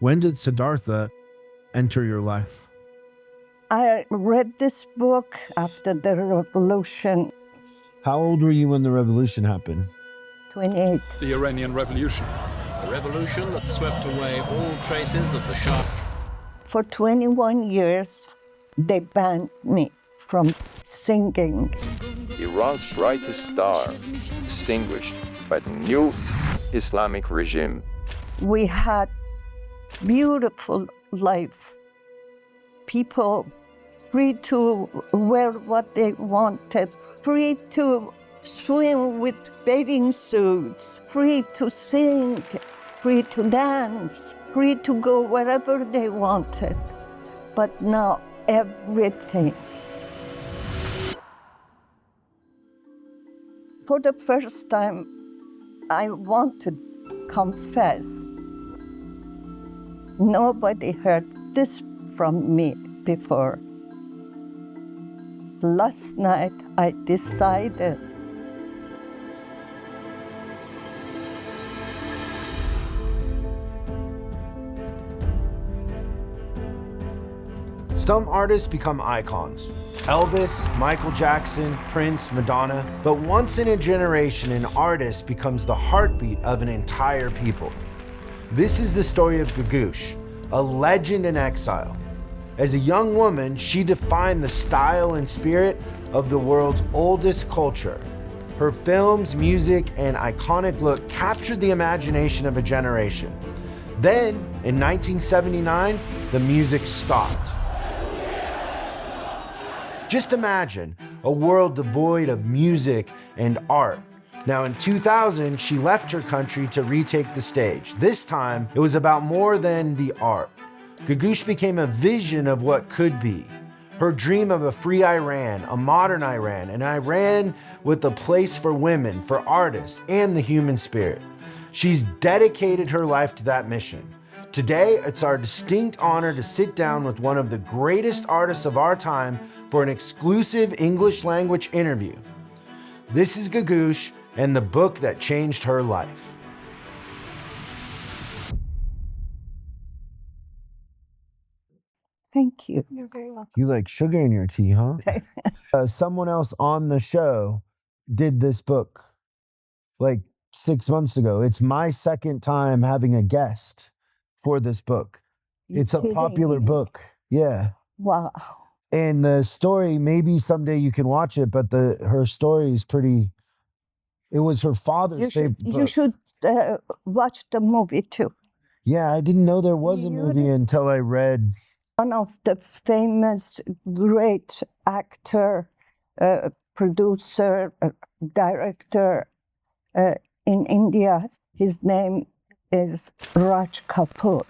When did Siddhartha enter your life? I read this book after the revolution. How old were you when the revolution happened? 28. The Iranian Revolution. A revolution that swept away all traces of the Shah. For 21 years, they banned me from singing. Iran's brightest star, extinguished by the new Islamic regime. We had beautiful life. People free to wear what they wanted, free to swim with bathing suits, free to sing, free to dance, free to go wherever they wanted. But now everything. For the first time, I want to confess. Nobody heard this from me before. Last night, I decided Some artists become icons. Elvis, Michael Jackson, Prince, Madonna. But once in a generation, an artist becomes the heartbeat of an entire people. This is the story of Googoosh, a legend in exile. As a young woman, she defined the style and spirit of the world's oldest culture. Her films, music, and iconic look captured the imagination of a generation. Then, in 1979, the music stopped. Just imagine a world devoid of music and art. Now in 2000, she left her country to retake the stage. This time, it was about more than the art. Googoosh became a vision of what could be. Her dream of a free Iran, a modern Iran, an Iran with a place for women, for artists, and the human spirit. She's dedicated her life to that mission. Today, it's our distinct honor to sit down with one of the greatest artists of our time for an exclusive English language interview. This is Googoosh and the book that changed her life. Thank you. You're very welcome. You like sugar in your tea, huh? Someone else on the show did this book like 6 months ago. It's my second time having a guest for this book. It's a popular book. Yeah. Wow. And the story, maybe someday you can watch it, but her story is pretty, it was her father's favorite book. You should watch the movie too. Yeah, I didn't know there was a movie until I read. One of the famous, great actor, producer, director in India, his name is Raj Kapoor.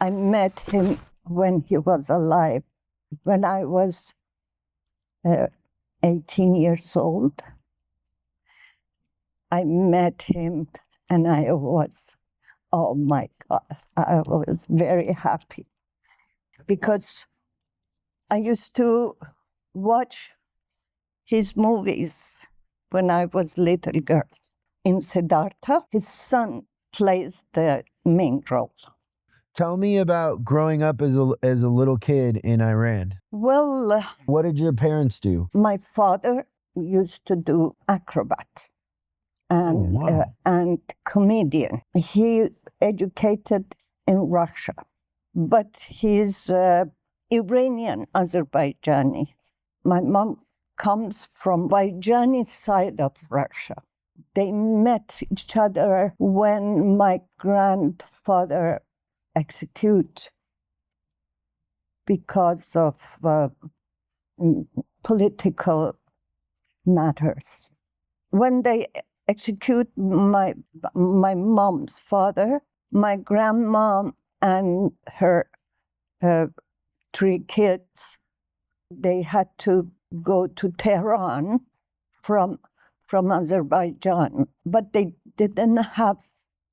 I met him when he was alive. When I was 18 years old, I met him and I was, oh my God, I was very happy. Because I used to watch his movies when I was a little girl. In Siddhartha, his son plays the main role. Tell me about growing up as a little kid in Iran. Well, what did your parents do? My father used to do acrobat and, and comedian. He educated in Russia, but he's Iranian Azerbaijani. My mom comes from Azerbaijani side of Russia. They met each other when my grandfather executed because of political matters. When they execute my mom's father, my grandmom and her 3 kids, they had to go to Tehran from Azerbaijan, but they didn't have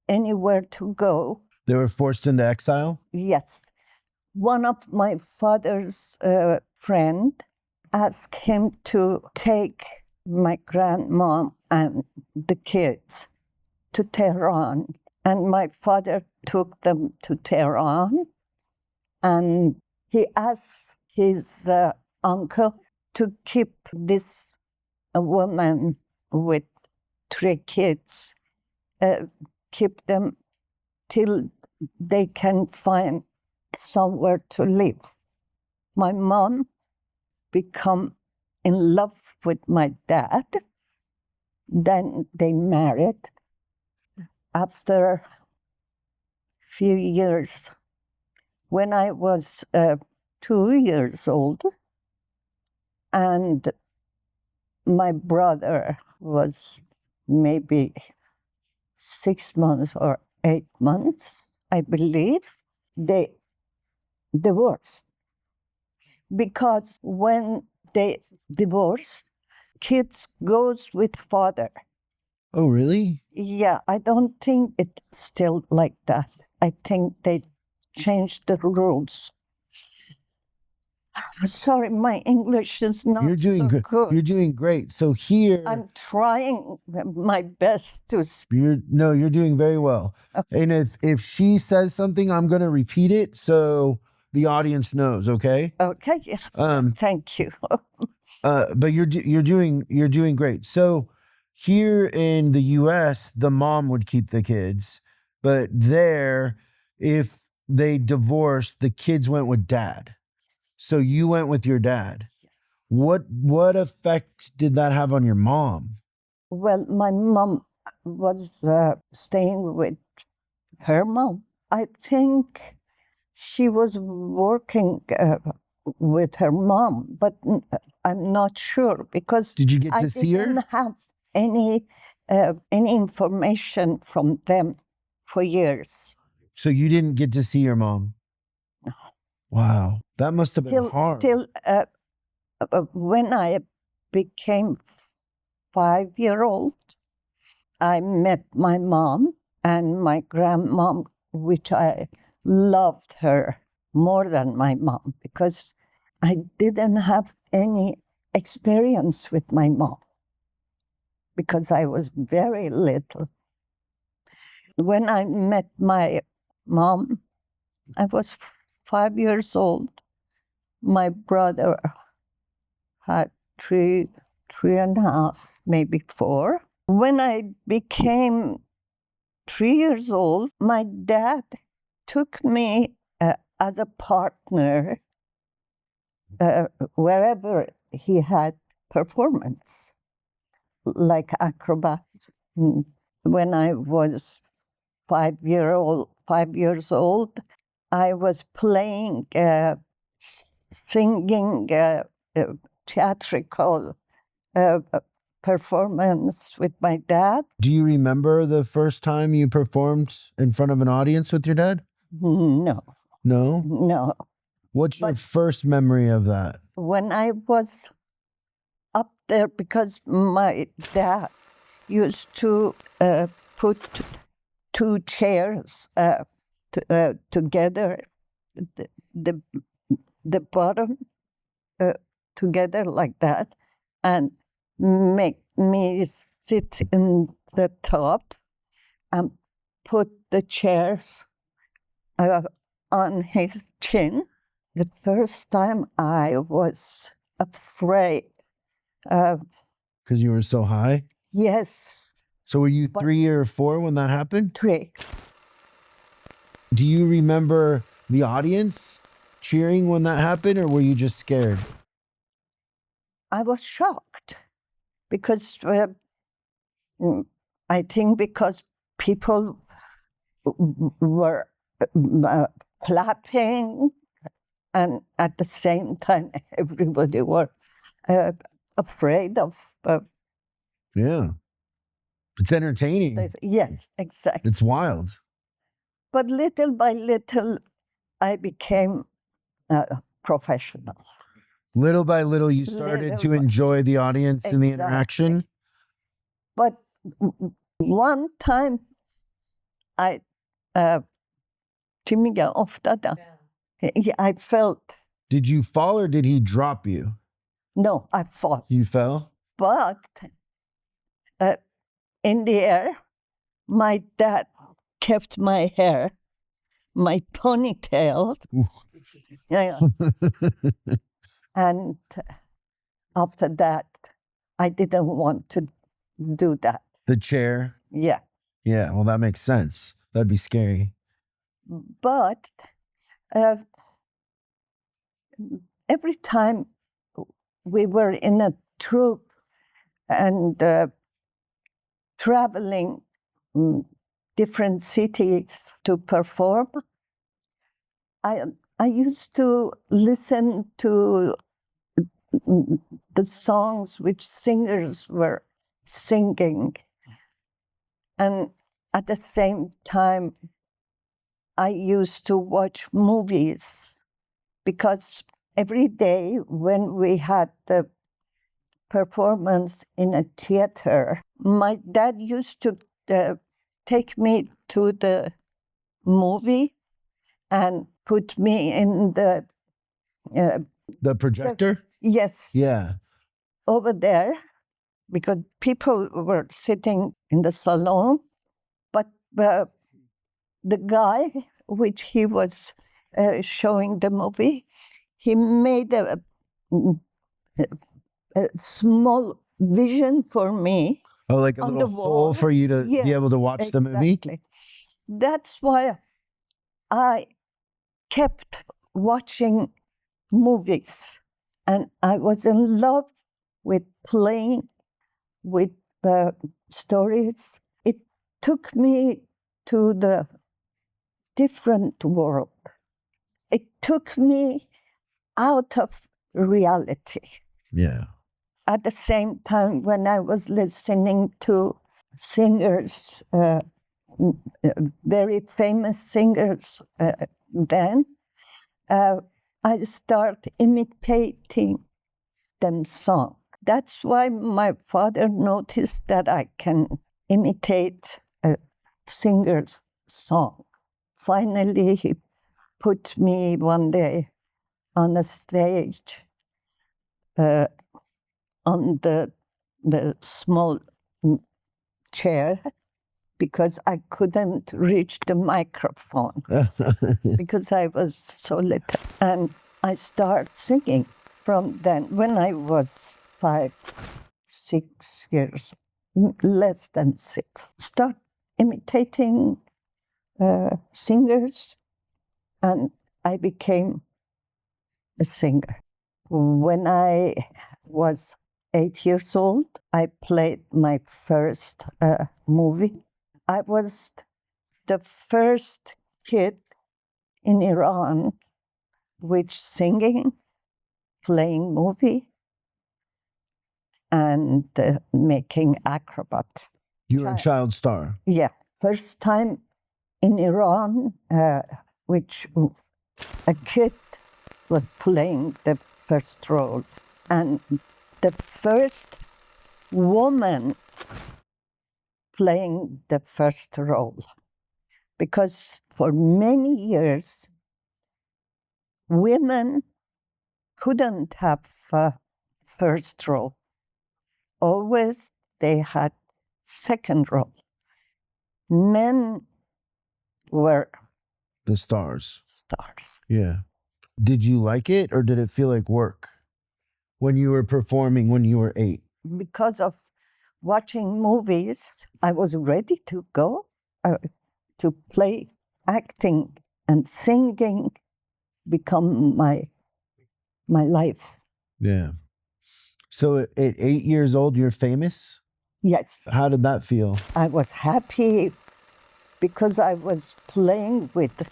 anywhere to go. They were forced into exile? Yes. One of my father's friend asked him to take my grandmom and the kids to Tehran. And my father took them to Tehran, and he asked his uncle to keep this woman with 3 kids, keep them till they can find somewhere to live. My mom became in love with my dad. Then they married. After a few years, when I was 2 years old, and my brother was maybe 6 months or 8 months, I believe, they divorced. Because when they divorce, kids goes with father. Oh, really? Yeah, I don't think it's still like that. I think they changed the rules. Sorry, my English is not You're doing so good. good. You're doing great. So here, I'm trying my best to speak. you're doing very well. Okay. And if she says something, I'm gonna repeat it so the audience knows. Okay. Okay, thank you. But you're doing great. So here in the U.S., the mom would keep the kids, but there, if they divorced, the kids went with dad. So you went with your dad. What effect did that have on your mom? Well, my mom was staying with her mom. I think she was working with her mom, but I'm not sure because Did you get I to see her? didn't have any information from them for years. So you didn't get to see your mom? Wow, that must have been hard. Till when I became 5-year-old, I met my mom and my grandmom, which I loved her more than my mom because I didn't have any experience with my mom because I was very little. When I met my mom, I was 5 years old. My brother had three and a half, maybe 4. When I became 3 years old, my dad took me as a partner wherever he had performance, like acrobat. When I was 5 years old, I was playing, singing, theatrical performance with my dad. Do you remember the first time you performed in front of an audience with your dad? No, No? no. What's your first memory of that? When I was up there, because my dad used to put 2 chairs together, the bottom together like that, and make me sit in the top and put the chairs on his chin. The first time I was afraid. Because you were so high? Yes, So were you 3 or 4 when that happened? 3. Do you remember the audience cheering when that happened, or were you just scared? I was shocked because I think because people were clapping, and at the same time everybody were afraid of. Yeah. It's entertaining. Yes, exactly. It's wild. But little by little, I became professional. Little by little, you started to enjoy the audience and the interaction. But one time, I felt. Did you fall or did he drop you? No, I fought. You fell? But in the air, my dad kept my hair my ponytail. Yeah. And after that, I didn't want to do that. The chair. Yeah. Yeah, well, that makes sense. That'd be scary. But every time we were in a troupe and traveling different cities to perform, I used to listen to the songs which singers were singing. And at the same time, I used to watch movies because every day when we had the performance in a theater, my dad used to take me to the movie and put me in the projector? Yes. Yeah. Over there, because people were sitting in the salon, but the guy which he was showing the movie, he made a small vision for me. Oh, like a on little the hole wall. for you to Yes, be able to watch the movie? exactly. That's why I kept watching movies, and I was in love with playing with stories. It took me to the different world. It took me out of reality. Yeah. At the same time, when I was listening to singers, very famous singers then, I start imitating them song. That's why my father noticed that I can imitate a singer's song. Finally, he put me one day on a stage on the small chair because I couldn't reach the microphone because I was so little. And I started singing from then when I was 5, 6 years, less than 6. Start imitating singers, and I became a singer. When I was 8 years old, I played my first movie. I was the first kid in Iran which singing, playing movie, and making acrobat. You were a child star. Yeah, first time in Iran, which a kid was playing the first role, and the first woman playing the first role. Because for many years, women couldn't have first role. Always they had second role. Men were The stars. stars. Yeah. Did you like it or did it feel like work when you were performing when you were 8? Because of watching movies, I was ready to go to play, acting and singing become my life. Yeah. So at 8 years old, you're famous? Yes, How did that feel? I was happy because I was playing with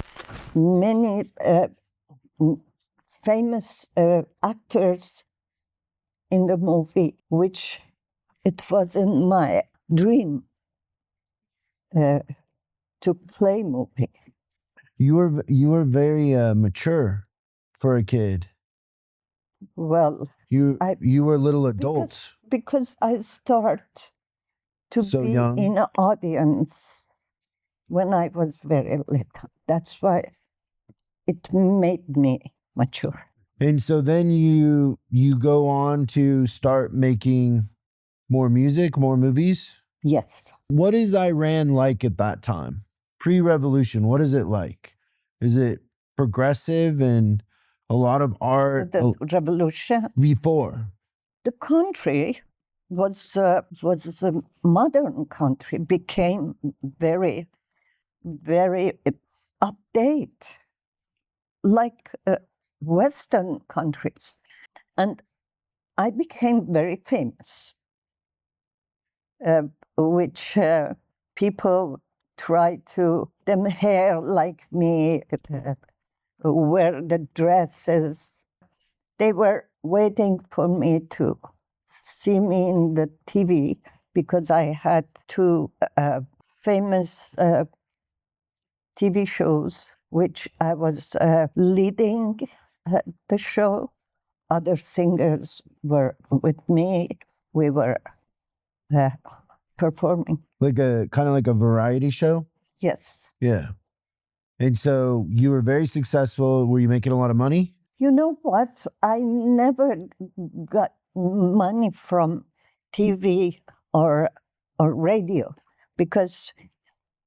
many famous actors in the movie, which it was in my dream to play movie. You were very mature for a kid. Well, You were a little because, adult. because I start to So be young. in an audience when I was very little. That's why it made me mature. And so then you go on to start making more music, more movies. Yes. What is Iran like at that time? Pre-revolution, what is it like? Is it progressive and a lot of art The revolution. before? The country was a modern country, became very, very update, like Western countries. And I became very famous, which people try to them hair like me, wear the dresses. They were waiting for me to see me in the TV because I had two famous TV shows, which I was leading the show. Other singers were with me. We were performing. Like a kind of like a variety show? Yes. Yeah. And so you were very successful. Were you making a lot of money? You know what? I never got money from TV or radio, because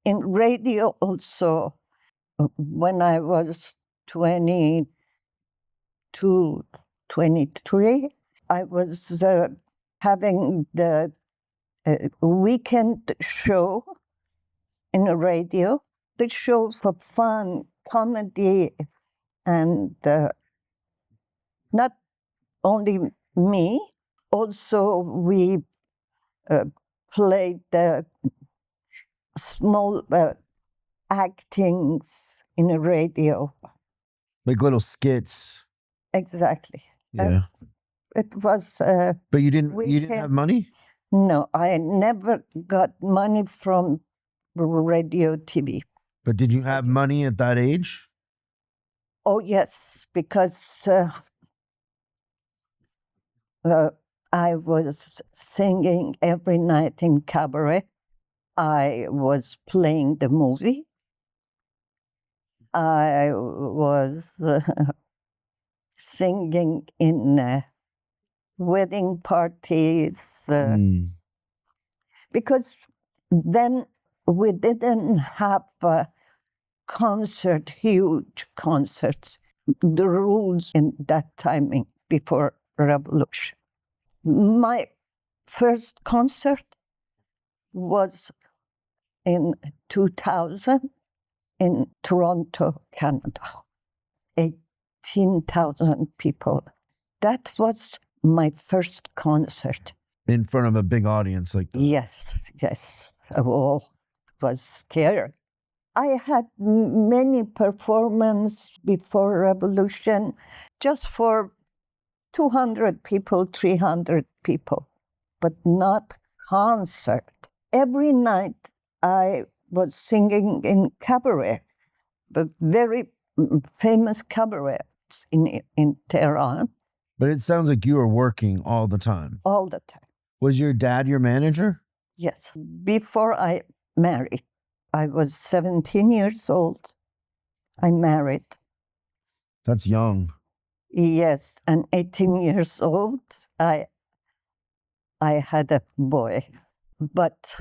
in radio also, when I was 22, 23, I was having the weekend show in the radio. The show for fun, comedy, and not only me, also we played the small actings in the radio. Like little skits. Exactly. Yeah. It was. But you didn't have money? No, I never got money from radio, TV. But did you have money at that age? Oh yes, because I was singing every night in cabaret. I was playing the movie. I was singing in wedding parties, because then we didn't have huge concerts, the rules in that timing before revolution. My first concert was in 2000 in Toronto, Canada. 18,000 people. That was my first concert. In front of a big audience like that? Yes. Oh, was scary. I had many performances before revolution, just for 200 people, 300 people, but not concert. Every night I was singing in cabaret, but very famous cabarets in Tehran. But it sounds like you were working all the time. All the time. Was your dad your manager? Yes. Before I married, I was 17 years old. I married. That's young. Yes, and 18 years old, I had a boy. But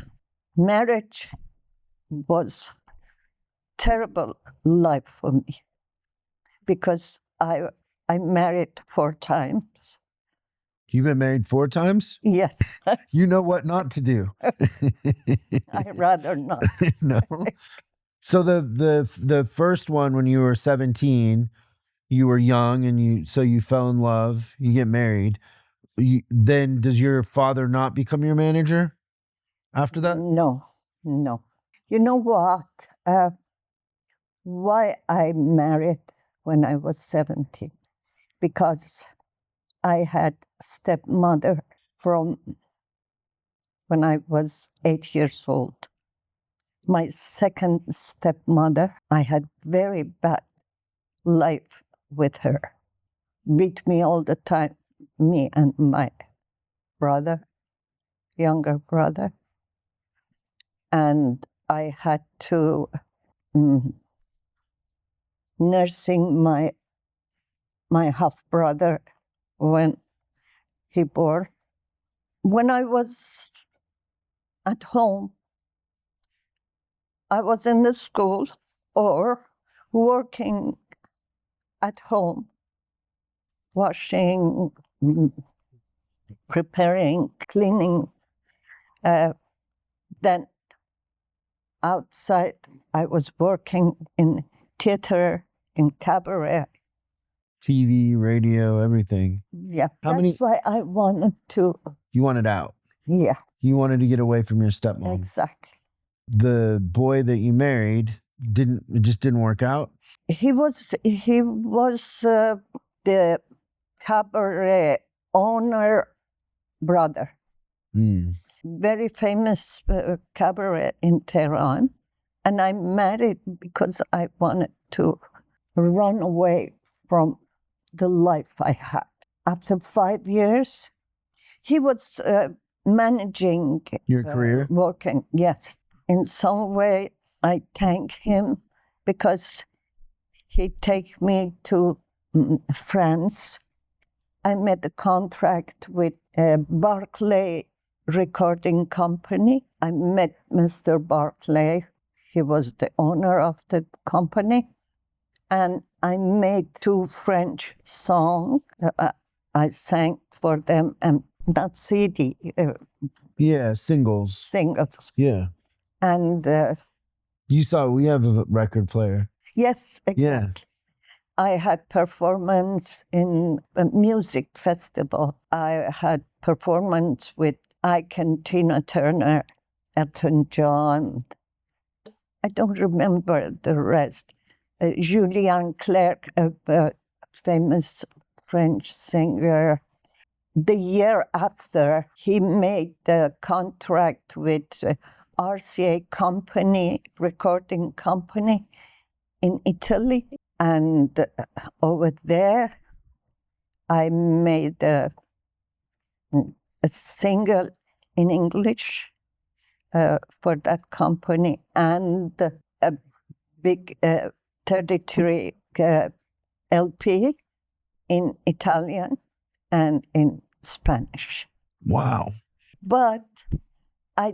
marriage was terrible life for me, because I married 4 times. You've been married 4 times? Yes. You know what not to do. I'd rather not. No. So the first one, when you were 17, you were young and you fell in love, you get married. Then does your father not become your manager after that? No. You know what? Why I married when I was 17? Because I had stepmother from when I was 8 years old. My second stepmother, I had very bad life with her. Beat me all the time, me and my brother, younger brother. And I had to nursing my half-brother when he born. When I was at home, I was in the school, or working at home, washing, preparing, cleaning. Then outside, I was working in theater, in cabaret. TV, radio, everything. Yeah, How that's many- why I wanted to. You wanted out. Yeah, You wanted to get away from your stepmom. exactly. The boy that you married it just didn't work out. He was the cabaret owner brother. Mm. Very famous cabaret in Tehran. And I married because I wanted to run away from the life I had. After 5 years, he was managing Your career? working, yes. In some way, I thank him because he take me to France. I made a contract with Barclay Recording Company. I met Mr. Barclay. He was the owner of the company. And I made 2 French songs. I sang for them, and not CD, Yeah, singles. singles. Yeah. And We have a record player. yes, exactly. Yeah. I had performance in a music festival. I had performance with Ike and Tina Turner, Elton John. I don't remember the rest. Julien Clerc, a famous French singer. The year after, he made the contract with RCA Company, recording company in Italy. And over there, I made a single in English for that company and a big 33 LP in Italian and in Spanish. Wow. But I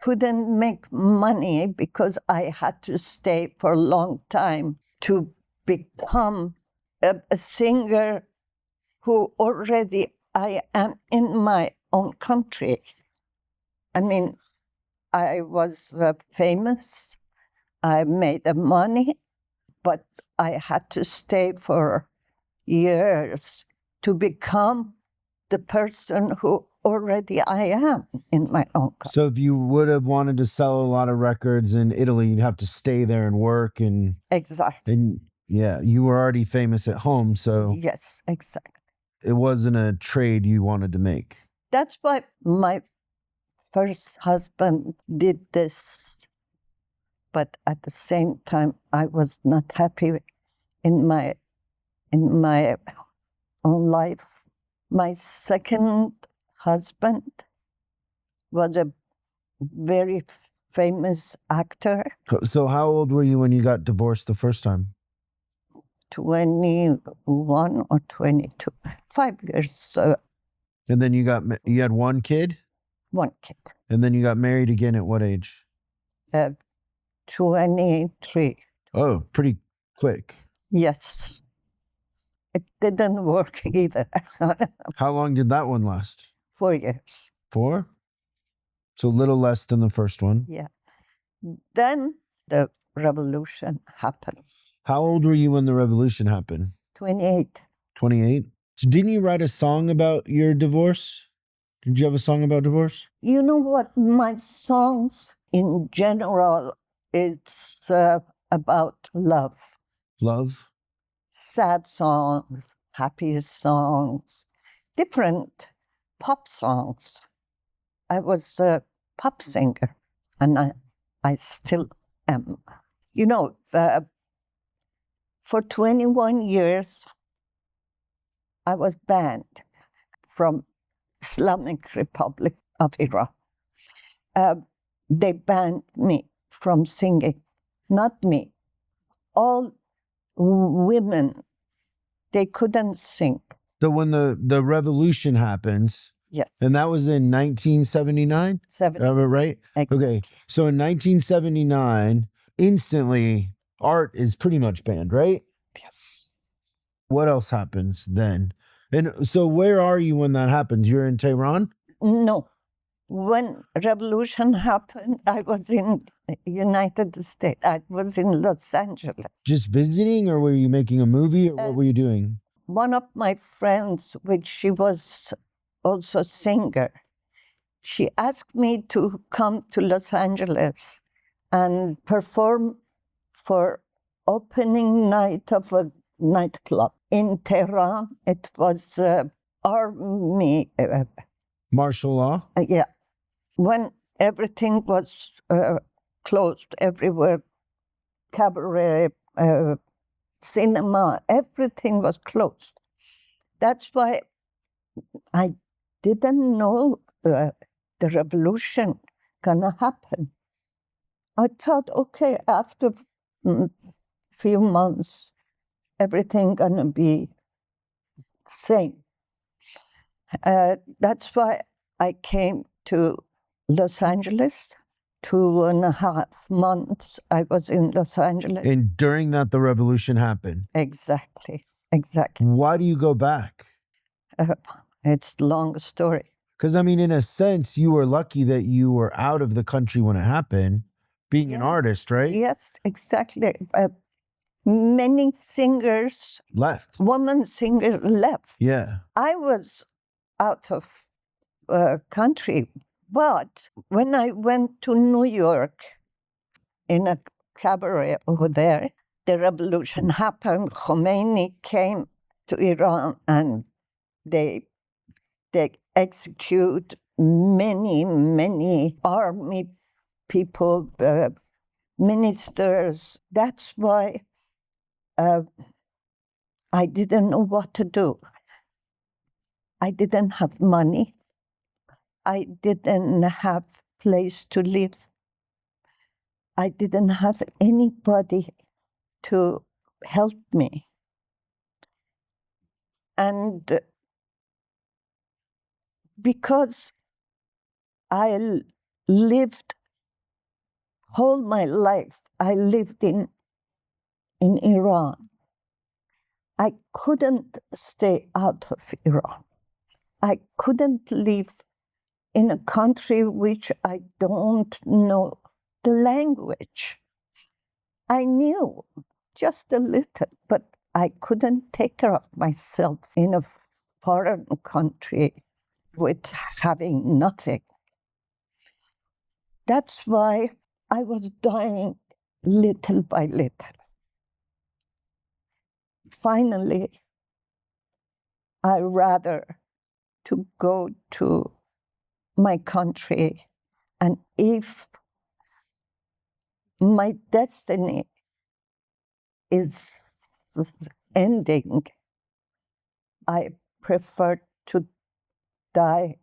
couldn't make money because I had to stay for a long time to become a singer who already I am in my own country. I mean, I was famous, I made the money, but I had to stay for years to become the person who already I am in my own country. So if you would have wanted to sell a lot of records in Italy, you'd have to stay there and work Exactly. and yeah, you were already famous at home, so Yes, exactly. it wasn't a trade you wanted to make. That's why my first husband did this. But at the same time, I was not happy in my own life. My second husband was a very famous actor, So how old were you when you got divorced the first time? 21 or 22, 5 years, And then you had one kid? one kid, And then you got married again at what age? 23. Oh, pretty quick. Yes. It didn't work either. How long did that one last? 4 years. 4? So a little less than the first one. Yeah. Then the revolution happened. How old were you when the revolution happened? 28. 28? So didn't you write a song about your divorce? Did you have a song about divorce? You know what? My songs in general, it's about love. Love? Sad songs, happy songs, different pop songs. I was a pop singer, and I still am. You know, for 21 years, I was banned from Islamic Republic of Iran. They banned me from singing, not me. All women, they couldn't sing. So when the revolution happens, Yes. and that was in 1979? Seven. Right? Exactly. Okay. So in 1979, instantly art is pretty much banned, right? Yes. What else happens then? And so where are you when that happens? You're in Tehran? No. When revolution happened, I was in United States. I was in Los Angeles. Just visiting, or were you making a movie, or what were you doing? One of my friends, which she was also singer, she asked me to come to Los Angeles and perform for opening night of a nightclub in Tehran. It was army, Martial law? yeah, when everything was closed everywhere, cabaret, cinema, everything was closed. That's why I didn't know the revolution gonna happen. I thought, okay, after few months, everything gonna be same. That's why I came to Los Angeles. 2.5 months I was in Los Angeles. And during that, the revolution happened. Exactly. Why do you go back? It's a long story. Because, I mean, in a sense, you were lucky that you were out of the country when it happened, being an artist, right? Yes, exactly. Many singers, Left. women singers left. Yeah. I was out of country, but when I went to New York in a cabaret over there, the revolution happened. Khomeini came to Iran and they execute many army people, ministers. That's why I didn't know what to do. I didn't have money. I didn't have place to live. I didn't have anybody to help me. And because I lived whole my life, I lived in Iran. I couldn't stay out of Iran. I couldn't live in a country which I don't know the language. I knew just a little, but I couldn't take care of myself in a foreign country with having nothing. That's why I was dying little by little. Finally, I rather to go to my country, and if my destiny is ending, I prefer to die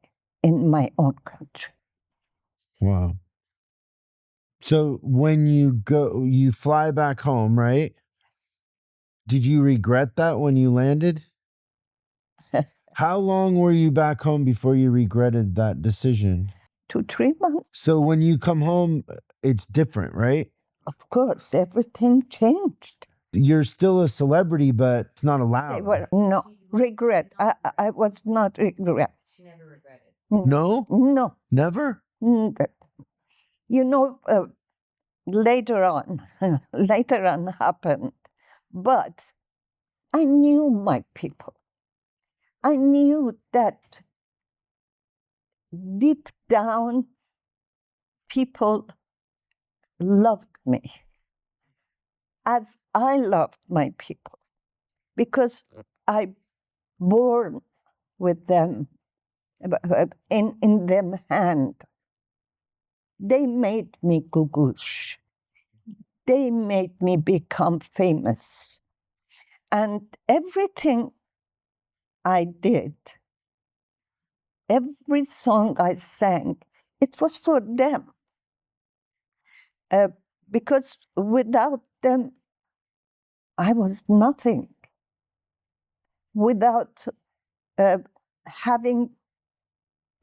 in my own country. Wow. So when you go, you fly back home, right? Did you regret that when you landed? How long were you back home before you regretted that decision? 2-3 months. So when you come home, it's different, right? Of course, everything changed. You're still a celebrity, but it's not They allowed. were no regret. I was not regret. She never regretted. No? No. Never? You know, later on happened, but I knew my people. I knew that deep down, people loved me as I loved my people, because I born with them in them hand. They made me Googoosh. They made me become famous. And everything I did, every song I sang, it was for them. Because without them, I was nothing. Without having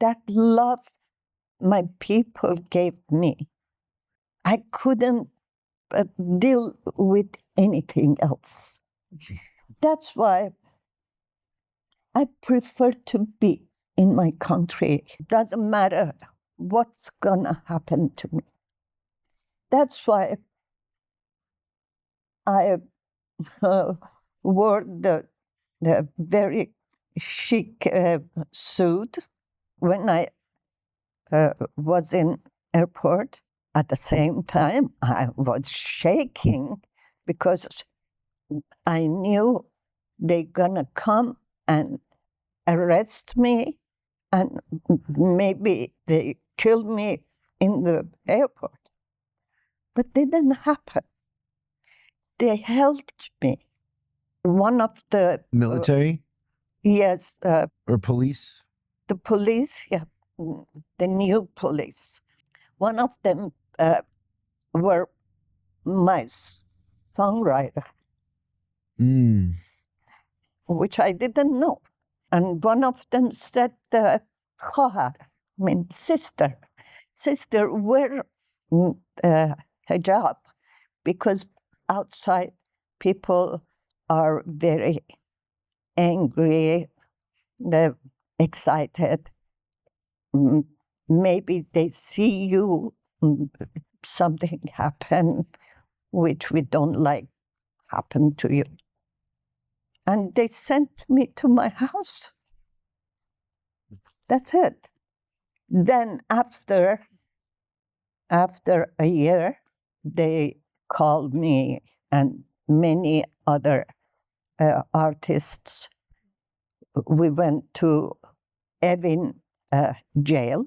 that love my people gave me, I couldn't deal with anything else. That's why I prefer to be in my country. Doesn't matter what's gonna happen to me. That's why I wore the very chic suit when I was in airport. At the same time, I was shaking because I knew they're gonna come and arrest me and maybe they kill me in the airport. But it didn't happen. They helped me. One of the Military yes, or police? the police, yeah, the new police. One of them were my songwriter, which I didn't know. And one of them said, "Khohar," I mean sister, wear hijab, because outside people are very angry, they're excited. Maybe they see you, something happen which we don't like happen to you. And they sent me to my house. That's it. Then after a year, they called me and many other artists. We went to Evin jail,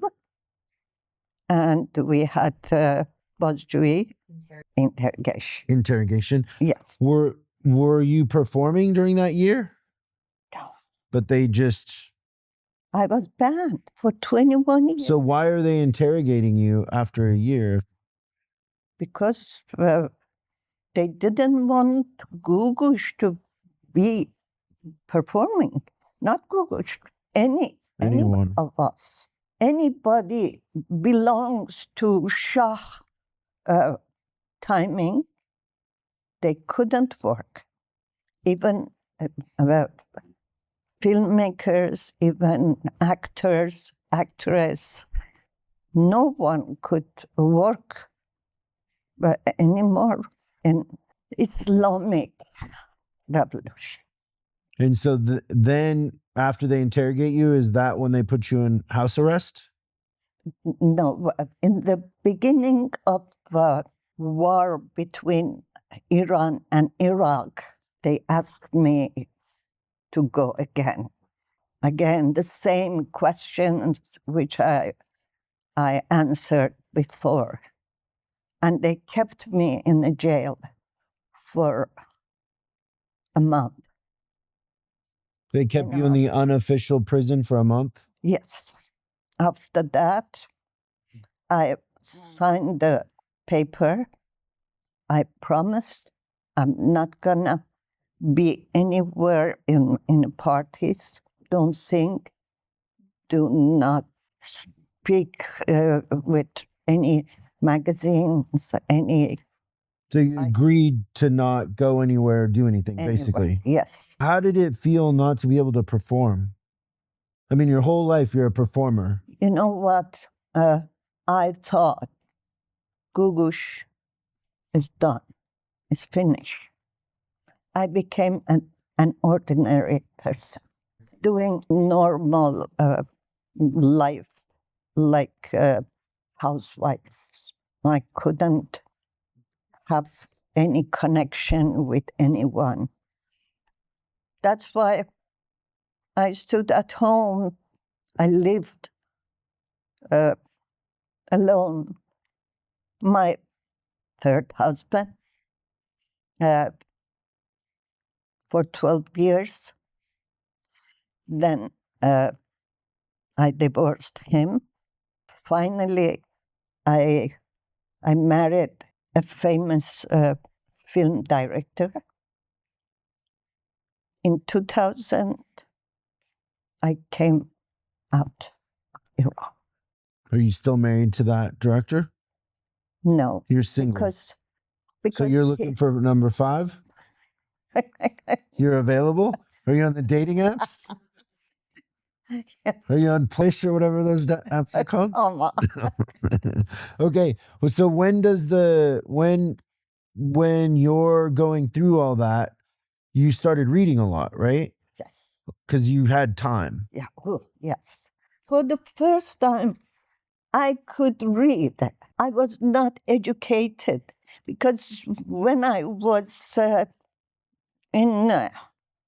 and we had Bozjui interrogation. Interrogation. Yes. Were you performing during that year? No. But they just... I was banned for 21 years. So why are they interrogating you after a year? Because they didn't want Googoosh to be performing. Not Googoosh, anyone of us. Anybody belongs to Shah timing, they couldn't work. Even filmmakers, even actors, actress, no one could work anymore in Islamic Revolution. And so then after they interrogate you, is that when they put you in house arrest? No, in the beginning of the war between Iran and Iraq, they asked me to go again. Again, the same questions which I answered before. And they kept me in the jail for a month. They kept you in the unofficial prison for a month? Yes. After that, I signed the paper. I promised I'm not gonna be anywhere in parties. Don't sing. Do not speak with any magazines, any... So you agreed to not go anywhere, do anything, basically? Yes. How did it feel not to be able to perform? I mean, your whole life you're a performer. You know what? I thought Googoosh is done. It's finished. I became an ordinary person, doing normal life like housewives. I couldn't have any connection with anyone. That's why I stood at home. I lived alone. My third husband for 12 years. Then I divorced him. Finally, I married a famous film director. In 2000, I came out of Iran. Are you still married to that director? No. You're single. Because So you're looking for number 5? You're available? Are you on the dating apps? Are you on Push or whatever those apps are called? Okay. Well, so when you're going through all that, you started reading a lot, right? Yes. Because you had time. Yeah. Oh, yes. For the first time, I could read. I was not educated because when I was in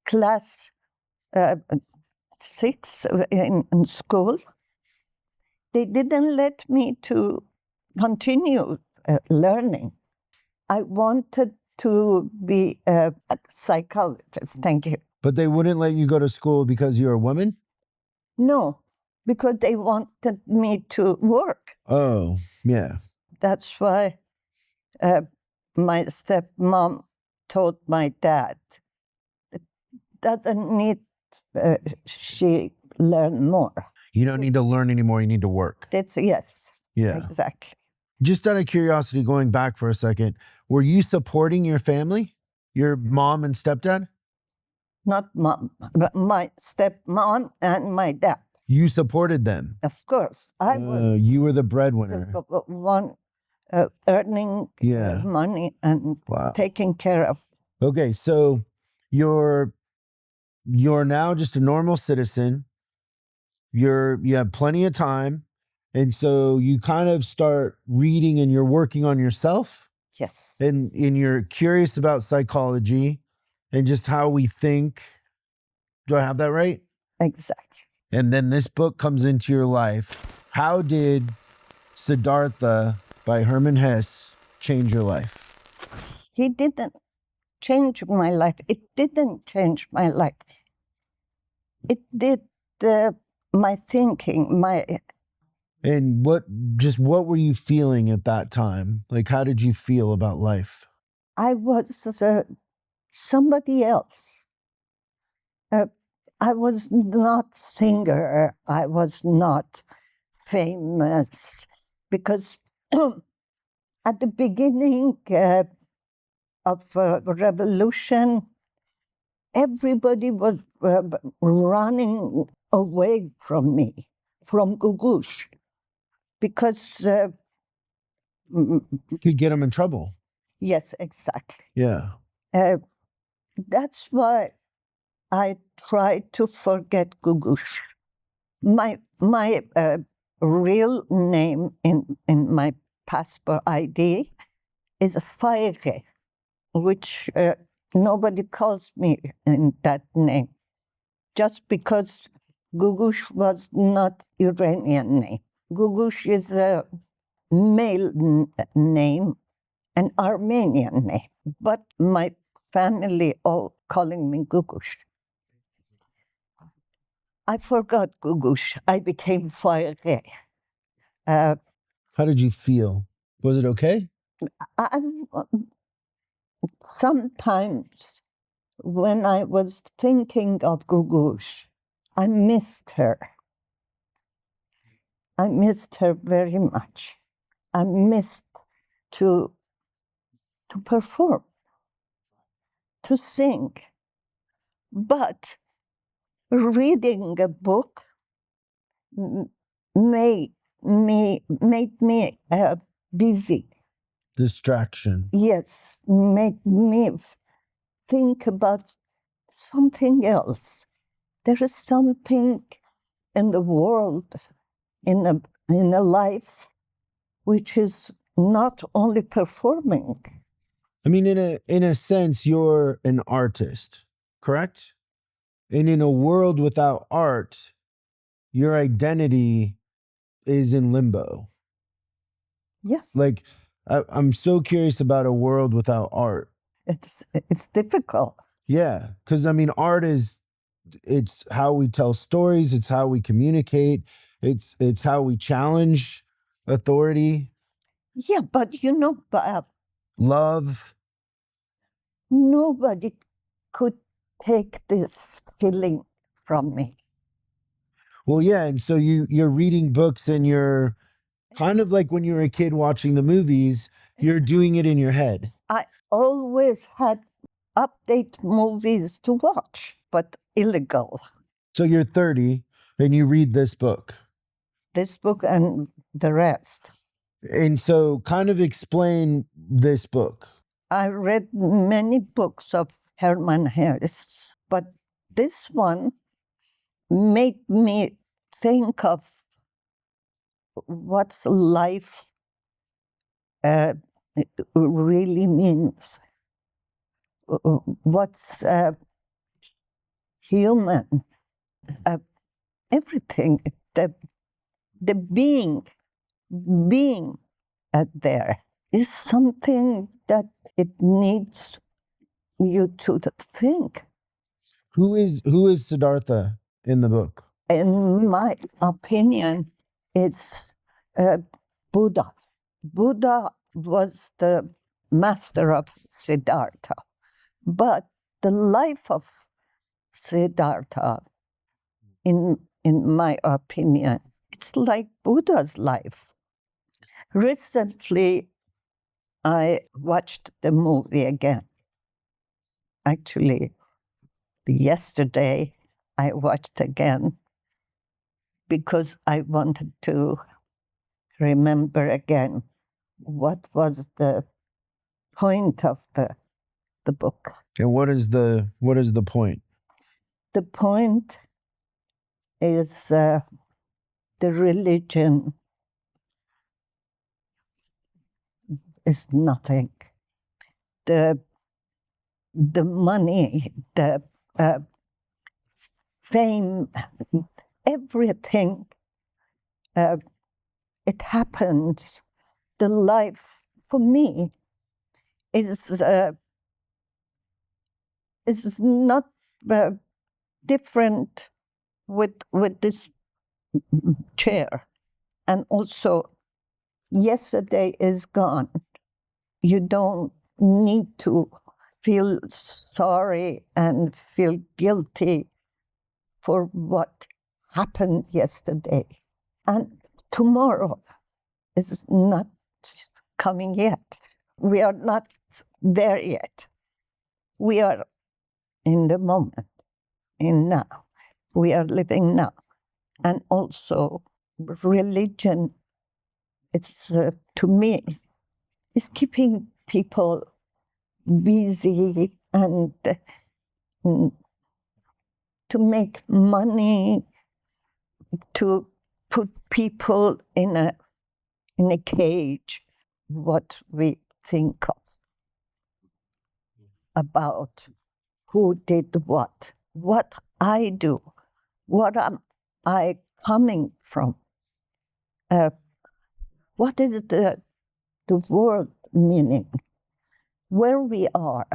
class 6 in school, they didn't let me to continue learning. I wanted to be a psychologist. Thank you. But they wouldn't let you go to school because you're a woman? No, because they wanted me to work. Oh, yeah. That's why my stepmom told my dad, it doesn't need she learn more. You don't need to learn anymore. You need to work. That's yes. Yeah. Exactly. Just out of curiosity, going back for a second, were you supporting your family? Your mom and stepdad? Not mom, but my stepmom and my dad. You supported them. Of course, I was You were the breadwinner. the one earning Yeah. money and Wow. taking care of. Okay, so you're now just a normal citizen. You have plenty of time, and so you kind of start reading and you're working on yourself, Yes. and you're curious about psychology and just how we think. Do I have that right? Exactly. And then this book comes into your life. How did Siddhartha by Hermann Hesse change your life? He didn't change my life. It didn't change my life. It did my thinking, And what were you feeling at that time? Like, how did you feel about life? I was somebody else. I was not singer. I was not famous because at the beginning of revolution, everybody was running away from me, from Googoosh, because Could get them in trouble. yes, exactly. Yeah. That's why I tried to forget Googoosh. My real name in my passport ID is Faire, which nobody calls me in that name, just because Googoosh was not Iranian name. Googoosh is a male name, an Armenian name, but my family all calling me Googoosh. I forgot Googoosh. I became Faire. How did you feel? Was it okay? Sometimes when I was thinking of Googoosh, I missed her. I missed her very much. I missed to perform, to sing. But reading a book made me busy. Distraction. Yes, made me think about something else. There is something in the world, in a life, which is not only performing. I mean, in a sense, you're an artist, correct? And in a world without art, your identity is in limbo. Yes, Like, I'm so curious about a world without art. it's difficult. Yeah, because I mean, art it's how we tell stories. It's how we communicate. It's how we challenge authority. Yeah, but Love. nobody could take this feeling from me. Well, yeah, and so you're reading books and you're kind of like when you were a kid watching the movies, you're doing it in your head. I always had update movies to watch, but illegal. So you're 30 and you read this book. This book and the rest. And so kind of explain this book. I read many books of Herman Hesse, but this one made me think of what's life really means. What's human, everything, the being there is something that it needs you to think. Who is Siddhartha in the book? In my opinion, it's Buddha. Buddha was the master of Siddhartha, but the life of Siddhartha, in my opinion, it's like Buddha's life. Recently, I watched the movie again. Actually, yesterday, I watched again because I wanted to remember again what was the point of the book. And what is the point? The point is the religion is nothing. The money, the fame, everything, it happens. The life, for me, is not different with this chair. And also, yesterday is gone. You don't need to feel sorry and feel guilty for what happened yesterday. And tomorrow is not coming yet. We are not there yet. We are in the moment, in now. We are living now. And also, religion, it's to me, is keeping people busy and to make money, to put people in a cage. What we think of about who did what I do, what am I coming from, what is the world meaning, where we are,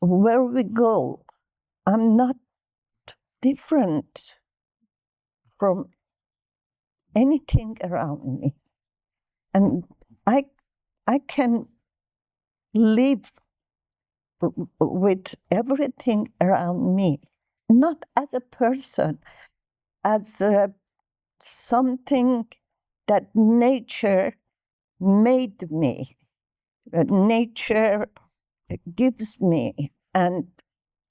where we go. I'm not different from anything around me. And I can live with everything around me, not as a person, as something that nature made me, nature gives me. And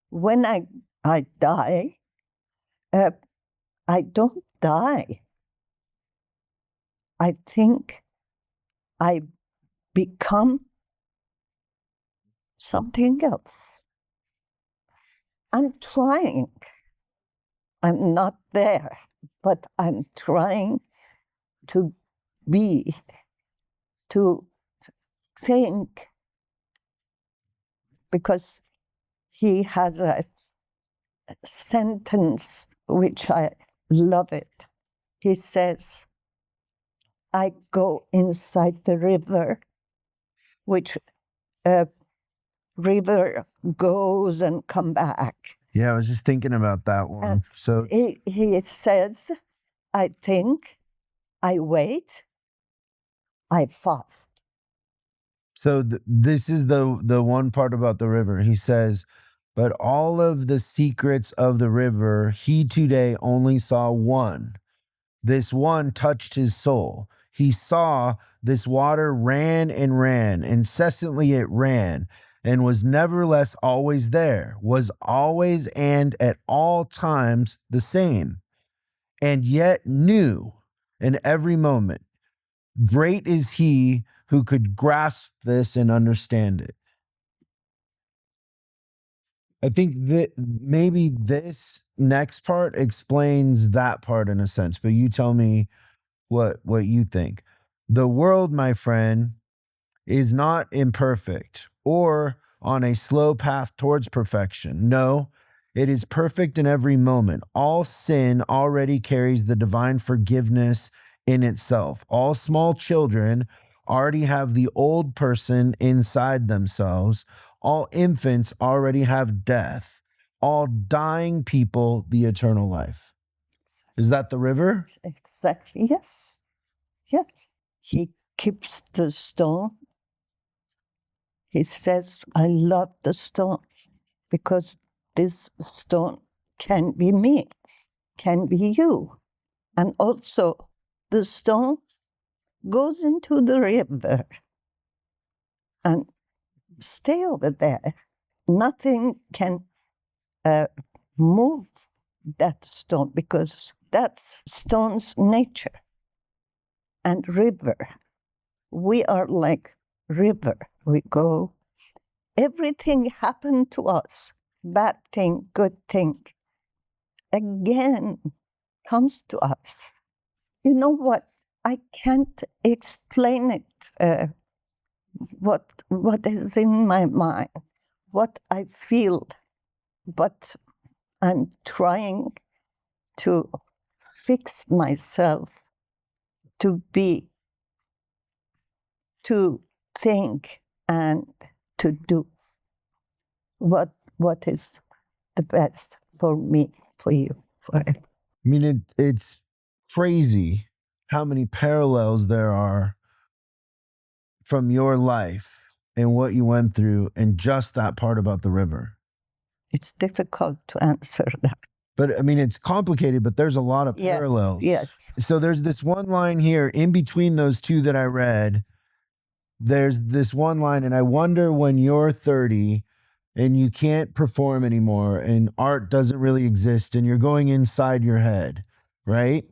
when I die, I don't die. I think I become something else. I'm trying. I'm not there, but I'm trying to be, to think, because he has a sentence which I love it. He says, I go inside the river, which river goes and come back. Yeah, I was just thinking about that one. And so he says, I think, I wait, I fast. So this is the one part about the river. He says, but all of the secrets of the river, he today only saw one. This one touched his soul. he saw this water ran and ran. Incessantly it ran and was nevertheless always there, was always and at all times the same, and yet new in every moment. Great is he who could grasp this and understand it. I think that maybe this next part explains that part in a sense, but you tell me what you think. The world, my friend, is not imperfect or on a slow path towards perfection. No, it is perfect in every moment. All sin already carries the divine forgiveness in itself. All small children already have the old person inside themselves. All infants already have death. All dying people, the eternal life. Is that the river? Exactly, yes. Yes. He keeps the stone. He says, I love the stone because this stone can be me, can be you. And also, the stone goes into the river and stay over there. Nothing can move that stone because that's stone's nature. And river, we are like river. We go, everything happened to us, bad thing, good thing, again comes to us. You know what? I can't explain it, what is in my mind, what I feel, but I'm trying to fix myself to think and to do what is the best for me, for you, for everyone. I mean, it's crazy how many parallels there are from your life and what you went through and just that part about the river. It's difficult to answer that. But I mean, it's complicated, but there's a lot of parallels. Yes. So there's this one line here in between those two that I read. There's this one line, and I wonder when you're 30 and you can't perform anymore and art doesn't really exist and you're going inside your head, right?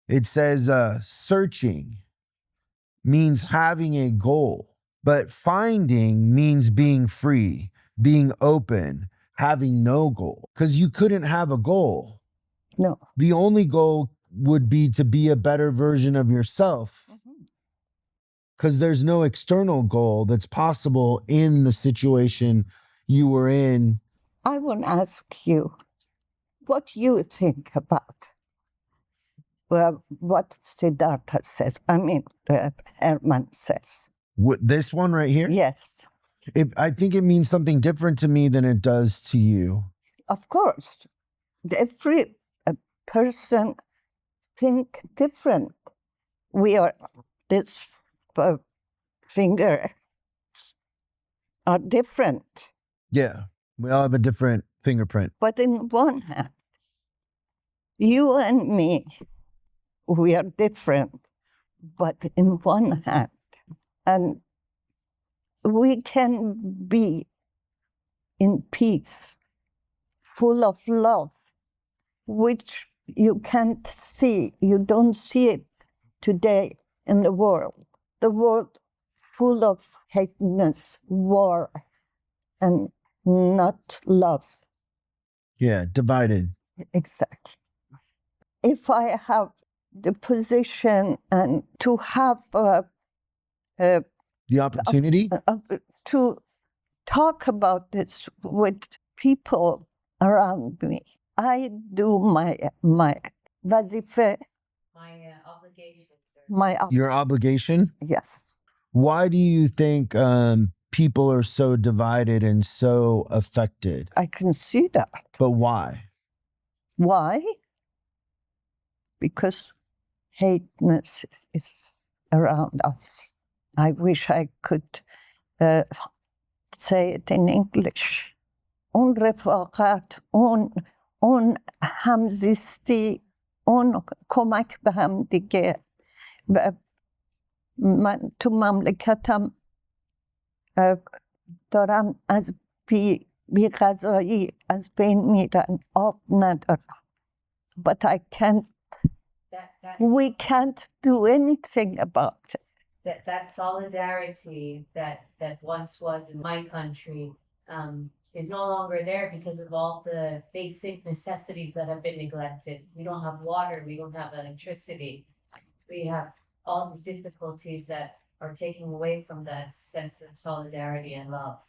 It says searching means having a goal, but finding means being free, being open, having no goal. Because you couldn't have a goal. No. The only goal would be to be a better version of yourself. Because there's no external goal that's possible in the situation you were in. I want to ask you what you think about what Siddhartha says. I mean, Herman says. This one right here? Yes. I think it means something different to me than it does to you. Of course. Every person think different. We are, this finger are different. Yeah, we all have a different fingerprint. But in one hand, you and me, we are different, but in one hand. And we can be in peace, full of love, which you can't see. You don't see it today in the world. The world full of hateness, war, and not love. Yeah, divided. Exactly. If I have the position and to have The opportunity? to talk about this with people around me, I do my vazife. Your obligation? Yes. Why do you think people are so divided and so affected? I can see that. But why? Why? Because hateness is around us. I wish I could say it in English. اون رفاقت، اون همزیستی، اون کمک به هم دیگه من تو مملکتم دارم از بی غذایی از بین میرن، آب ندارم. But I can't, we can't do anything about it. That solidarity that once was in my country is no longer there because of all the basic necessities that have been neglected. We don't have water, we don't have electricity. We have all these difficulties that are taking away from that sense of solidarity and love.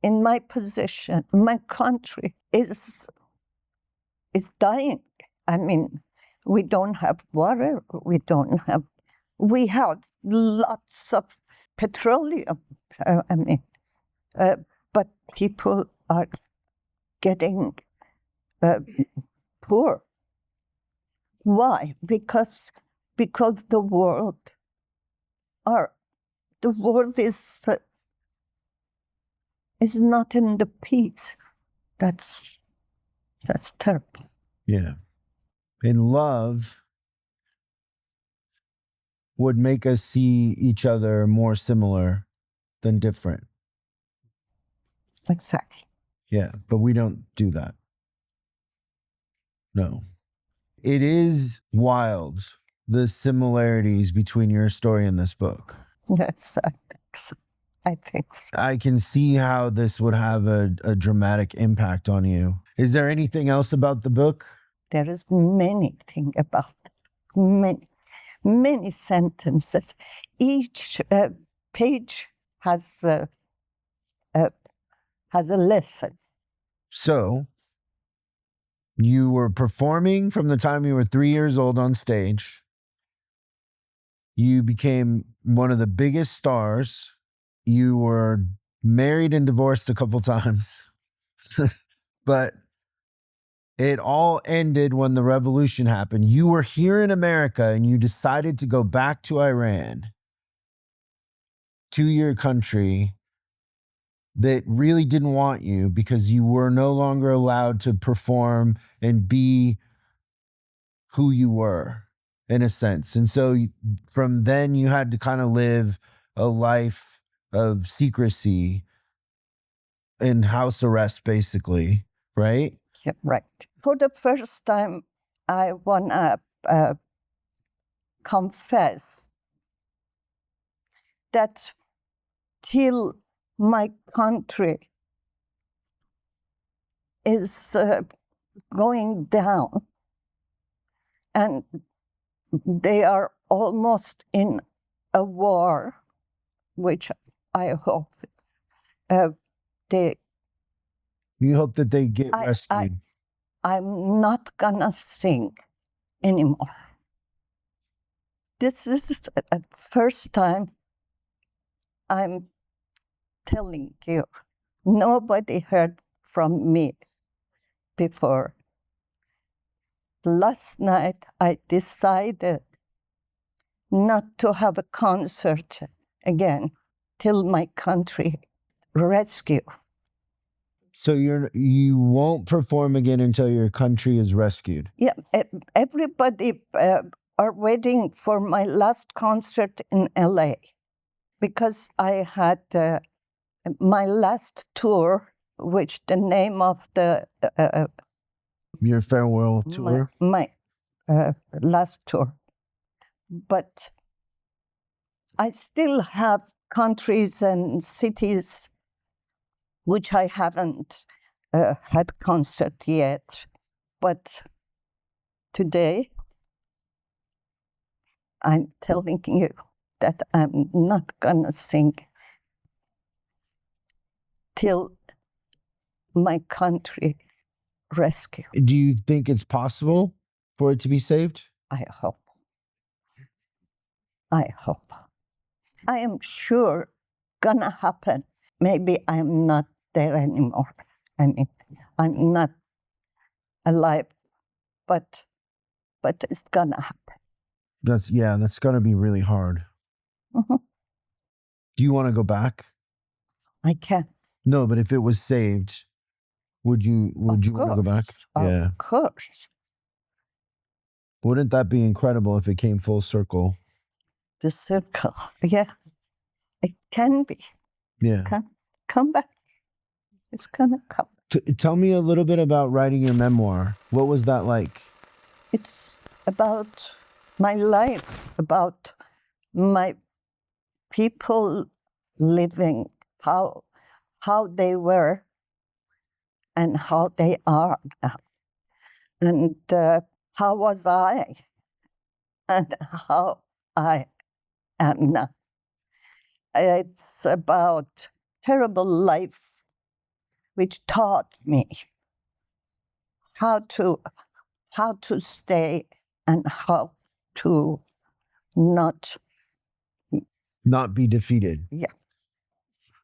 In my position, my country is dying. I mean, we don't have water, we have lots of petroleum, but people are getting poor. Why? Because the world is not in the peace. That's terrible. Yeah. And love would make us see each other more similar than different. Exactly. Yeah, but we don't do that. No. It is wild, the similarities between your story and this book. Yes, I think so. I can see how this would have a dramatic impact on you. Is there anything else about the book? There is many things about it. Many sentences. Each page has a lesson. So, you were performing from the time you were 3 years old on stage. You became one of the biggest stars. You were married and divorced a couple times. But it all ended when the revolution happened. You were here in America and you decided to go back to Iran, to your country that really didn't want you because you were no longer allowed to perform and be who you were, in a sense. And so from then you had to kind of live a life of secrecy and house arrest, basically, right? Yeah, right. For the first time, I want to confess that till my country is going down and they are almost in a war, which I hope they... You hope that they get rescued. I'm not gonna sing anymore. This is the first time I'm telling you. Nobody heard from me before. Last night, I decided not to have a concert again till my country rescue. So you won't perform again until your country is rescued? Yeah, everybody are waiting for my last concert in LA because I had my last tour, which the name of the... Your farewell tour? My last tour. But I still have countries and cities which I haven't had concert yet. But today, I'm telling you that I'm not gonna sing till my country rescue. Do you think it's possible for it to be saved? I hope. I am sure gonna happen. Maybe I'm not there anymore. I mean, I'm not alive, but it's gonna happen. That's gonna be really hard. Mm-hmm. Do you want to go back? I can. No, but if it was saved, would you want to go back? Of course. Wouldn't that be incredible if it came full circle? the circle. Yeah, it can be. Yeah. Come back. It's gonna come. Tell me a little bit about writing your memoir. What was that like? It's about my life, about my people living, how they were and how they are now. And how was I and how I am now. It's about terrible life which taught me how to stay and how to not be defeated. Yeah.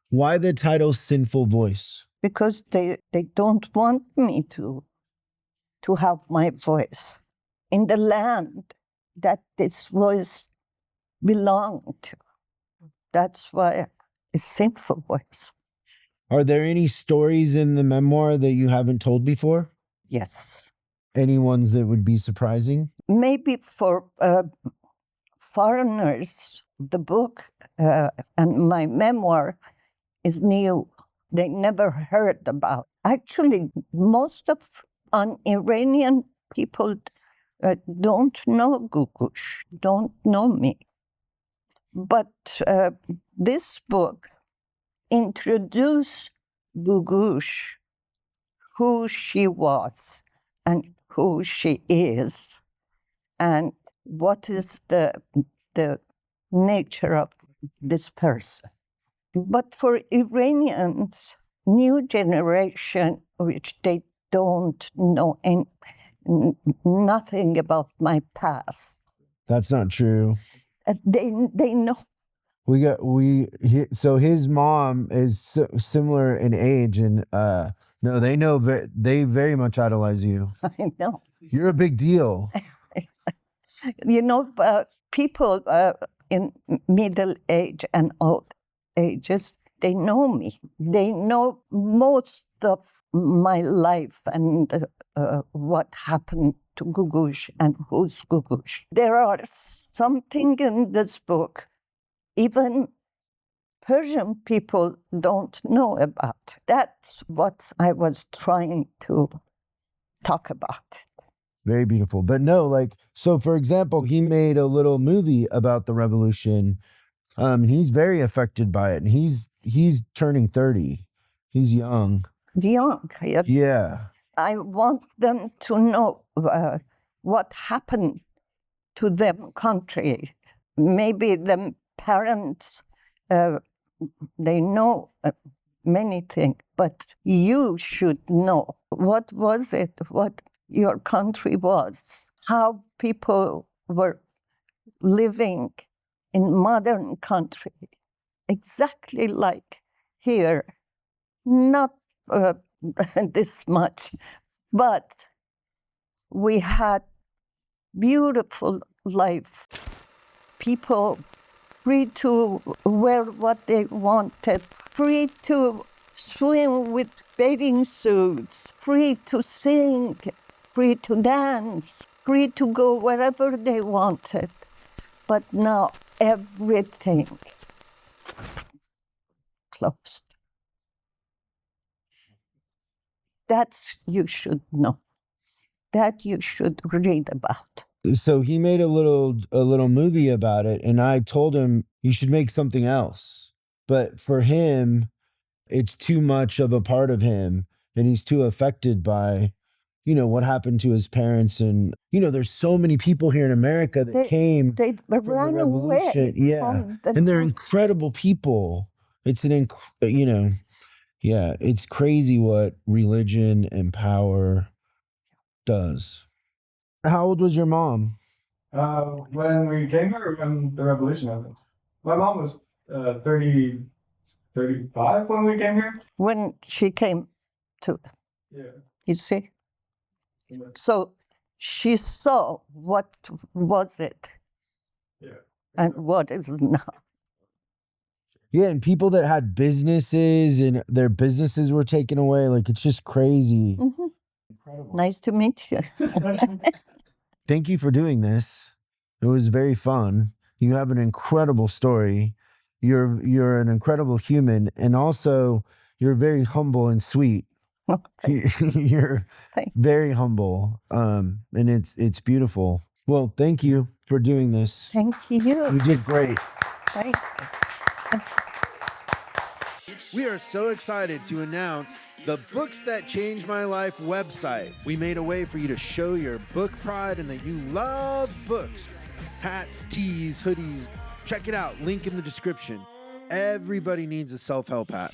Why the title Sinful Voice? Because they don't want me to have my voice in the land that this voice belonged to. That's why it's Sinful Voice. Are there any stories in the memoir that you haven't told before? Yes. Any ones that would be surprising? Maybe for foreigners, the book and my memoir is new. They never heard about. Actually, most of Iranian people don't know Googoosh, don't know me. But this book introduced Googoosh, who she was and who she is, and what is the nature of this person. But for Iranians, new generation, which they don't know nothing about my past. That's not true. They know. So his mom is similar in age, and no, they know they very much idolize you. I know. You're a big deal. People in middle age and old ages, they know me. They know most of my life and what happened to Googoosh and who's Googoosh. There are something in this book even Persian people don't know about. That's what I was trying to talk about. Very beautiful. But no, so for example, he made a little movie about the revolution. He's very affected by it, and he's turning 30. He's young. Young. Yeah. I want them to know what happened to them country. Maybe them parents, they know many things, but you should know what was it, what your country was, how people were living in modern country, exactly like here, not this much, but we had beautiful life. People free to wear what they wanted, free to swim with bathing suits, free to sing, free to dance, free to go wherever they wanted. But now everything closed. That you should know. That you should read about. So he made a little movie about it, and I told him you should make something else. But for him, it's too much of a part of him, and he's too affected by, what happened to his parents. And, there's so many people here in America that came They from ran the away. revolution. Yeah. And they're incredible people. It's it's crazy what religion and power does. How old was your mom? When we came here, when the revolution happened. My mom was 35 when we came here. When she came to, you see? Yeah. So she saw what was it and what is now. Yeah, and people that had businesses and their businesses were taken away. It's just crazy. Mm-hmm. Incredible. Nice to meet you. Thank you for doing this. It was very fun. You have an incredible story. You're an incredible human, and also you're very humble and sweet. Well, You're thank- very humble, and it's beautiful. Well, thank you for doing this. Thank you. You did great. Thank you. We are so excited to announce the Books That Changed My Life website. We made a way for you to show your book pride and that you love books. Hats, tees, hoodies. Check it out. Link in the description. Everybody needs a self-help hat.